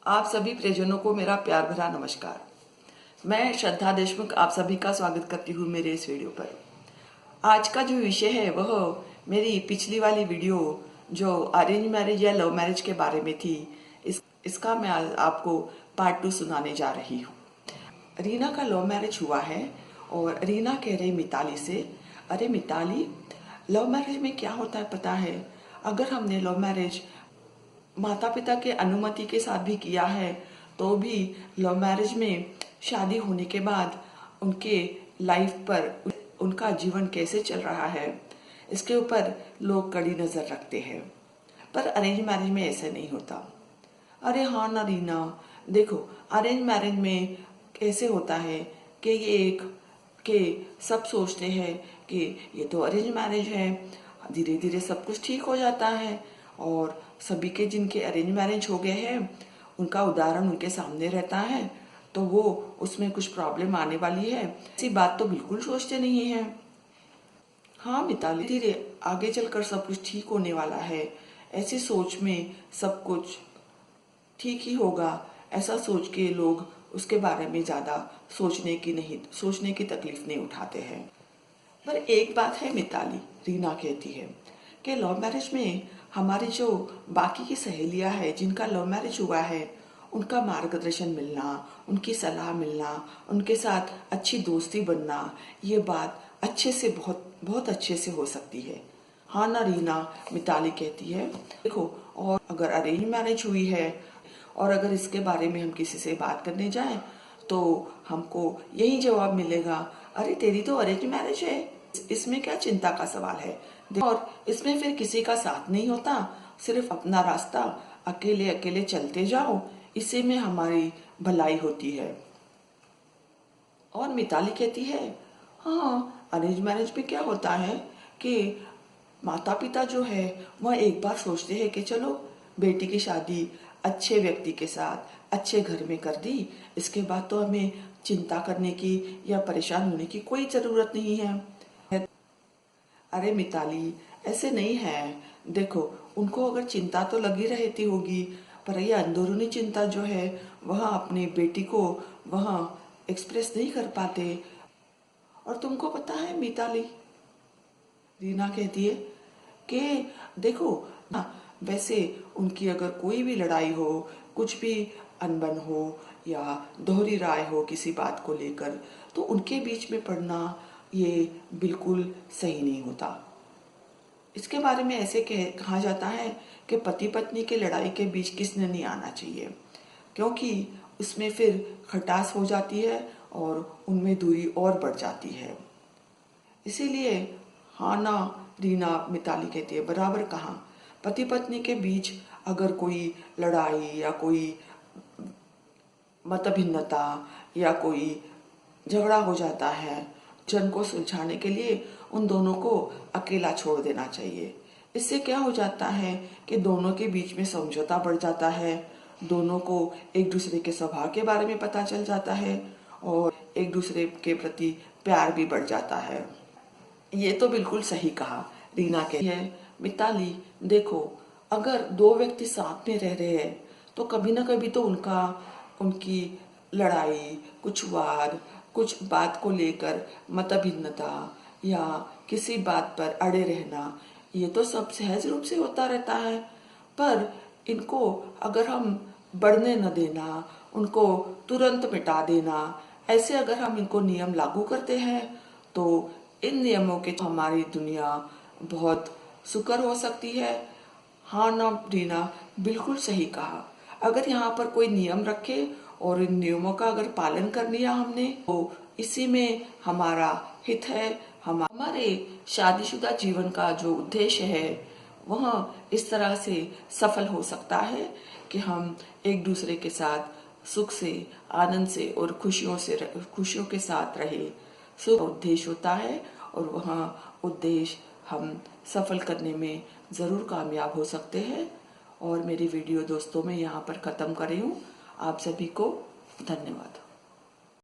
आप सभी प्रियजनों को मेरा प्यार भरा नमस्कार। मैं श्रद्धा देशमुख आप सभी का स्वागत करती हूँ मेरे इस वीडियो पर। आज का जो विषय है वह मेरी पिछली वाली वीडियो जो अरेंज मैरिज या लव मैरिज के बारे में थी, इसका मैं आपको पार्ट 2 सुनाने जा रही हूँ। रीना का लव मैरिज हुआ है और रीना कह रही मिताली से, अरे मिताली, लव मैरिज में क्या होता है पता है? अगर हमने लव मैरिज माता पिता के अनुमति के साथ भी किया है तो भी लव मैरिज में शादी होने के बाद उनके लाइफ पर उनका जीवन कैसे चल रहा है इसके ऊपर लोग कड़ी नज़र रखते हैं। पर अरेंज मैरिज में ऐसा नहीं होता। अरे हाँ ना रीना, देखो अरेंज मैरिज में कैसे होता है कि ये एक के सब सोचते हैं कि ये तो अरेंज मैरिज है, धीरे धीरे सब कुछ ठीक हो जाता है और सभी के जिनके अरेंज मैरिज हो गए हैं उनका उदाहरण उनके सामने रहता है तो वो उसमें कुछ प्रॉब्लम आने वाली है ऐसी बात तो बिल्कुल सोचते नहीं है। हाँ मिताली, धीरे आगे चलकर सब कुछ ठीक होने वाला है, ऐसी सोच में सब कुछ ठीक ही होगा, ऐसा सोच के लोग उसके बारे में ज़्यादा सोचने की तकलीफ नहीं उठाते हैं। पर एक बात है मिताली, रीना कहती है कि लव मैरिज में हमारी जो बाकी की सहेलियां हैं जिनका लव मैरिज हुआ है उनका मार्गदर्शन मिलना, उनकी सलाह मिलना, उनके साथ अच्छी दोस्ती बनना, ये बात अच्छे से बहुत अच्छे से हो सकती है। हाँ ना रीना, मिताली कहती है। देखो, और अगर अरेंज मैरिज हुई है और अगर इसके बारे में हम किसी से बात करने जाएं तो हमको यही जवाब मिलेगा, अरे तेरी तो अरेंज मैरिज है, इसमें क्या चिंता का सवाल है। और इसमें फिर किसी का साथ नहीं होता, सिर्फ अपना रास्ता अकेले अकेले चलते जाओ, इसी में हमारी भलाई होती है। और मिताली कहती है, हाँ अरेंज मैरिज में क्या होता है कि माता पिता जो है वह एक बार सोचते हैं कि चलो बेटी की शादी अच्छे व्यक्ति के साथ अच्छे घर में कर दी, इसके बाद तो हमें चिंता करने की या परेशान होने की कोई ज़रूरत नहीं है। अरे मिताली, ऐसे नहीं है। देखो, उनको अगर चिंता तो लगी रहती होगी पर यह अंदरूनी चिंता जो है वह अपनी बेटी को वह एक्सप्रेस नहीं कर पाते। और तुमको पता है मिताली, रीना कहती है कि देखो ना, वैसे उनकी अगर कोई भी लड़ाई हो, कुछ भी अनबन हो या दोहरी राय हो किसी बात को लेकर, तो उनके बीच में पड़ना ये बिल्कुल सही नहीं होता। इसके बारे में ऐसे कहा जाता है कि पति पत्नी के लड़ाई के बीच किसने नहीं आना चाहिए, क्योंकि उसमें फिर खटास हो जाती है और उनमें दूरी और बढ़ जाती है। इसीलिए हाँ ना रीना, मिताली कहती है, बराबर कहा। पति पत्नी के बीच अगर कोई लड़ाई या कोई मतभिन्नता या कोई झगड़ा हो जाता है, जन को सुलझाने के लिए उन दोनों को अकेला छोड़ देना चाहिए। इससे क्या हो जाता है कि दोनों के बीच में समझौता बढ़ जाता है, दोनों को एक दूसरे के स्वभाव के बारे में पता चल जाता है और एक दूसरे के प्रति प्यार भी बढ़ जाता है। ये तो बिल्कुल सही कहा रीना के है। मिताली, देखो, अगर दो व्यक्ति साथ में रह रहे हैं तो कभी ना कभी तो उनकी लड़ाई, कुछ वाद, कुछ बात को लेकर मतभिन्नता या किसी बात पर अड़े रहना, ये तो सब सहज रूप से होता रहता है। पर इनको अगर हम बढ़ने न देना, उनको तुरंत मिटा देना, ऐसे अगर हम इनको नियम लागू करते हैं तो इन नियमों के हमारी दुनिया बहुत सुकर हो सकती है। हाँ ना रीना, बिल्कुल सही कहा। अगर यहाँ पर कोई नियम रखे और इन नियमों का अगर पालन कर लिया हमने तो इसी में हमारा हित है। हमारे शादीशुदा जीवन का जो उद्देश्य है वह इस तरह से सफल हो सकता है कि हम एक दूसरे के साथ सुख से, आनंद से और खुशियों के साथ रहे। शुभ उद्देश्य होता है और वह उद्देश्य हम सफल करने में ज़रूर कामयाब हो सकते हैं। और मेरी वीडियो दोस्तों मैं यहाँ पर ख़त्म कर रही हूँ। आप सभी को धन्यवाद।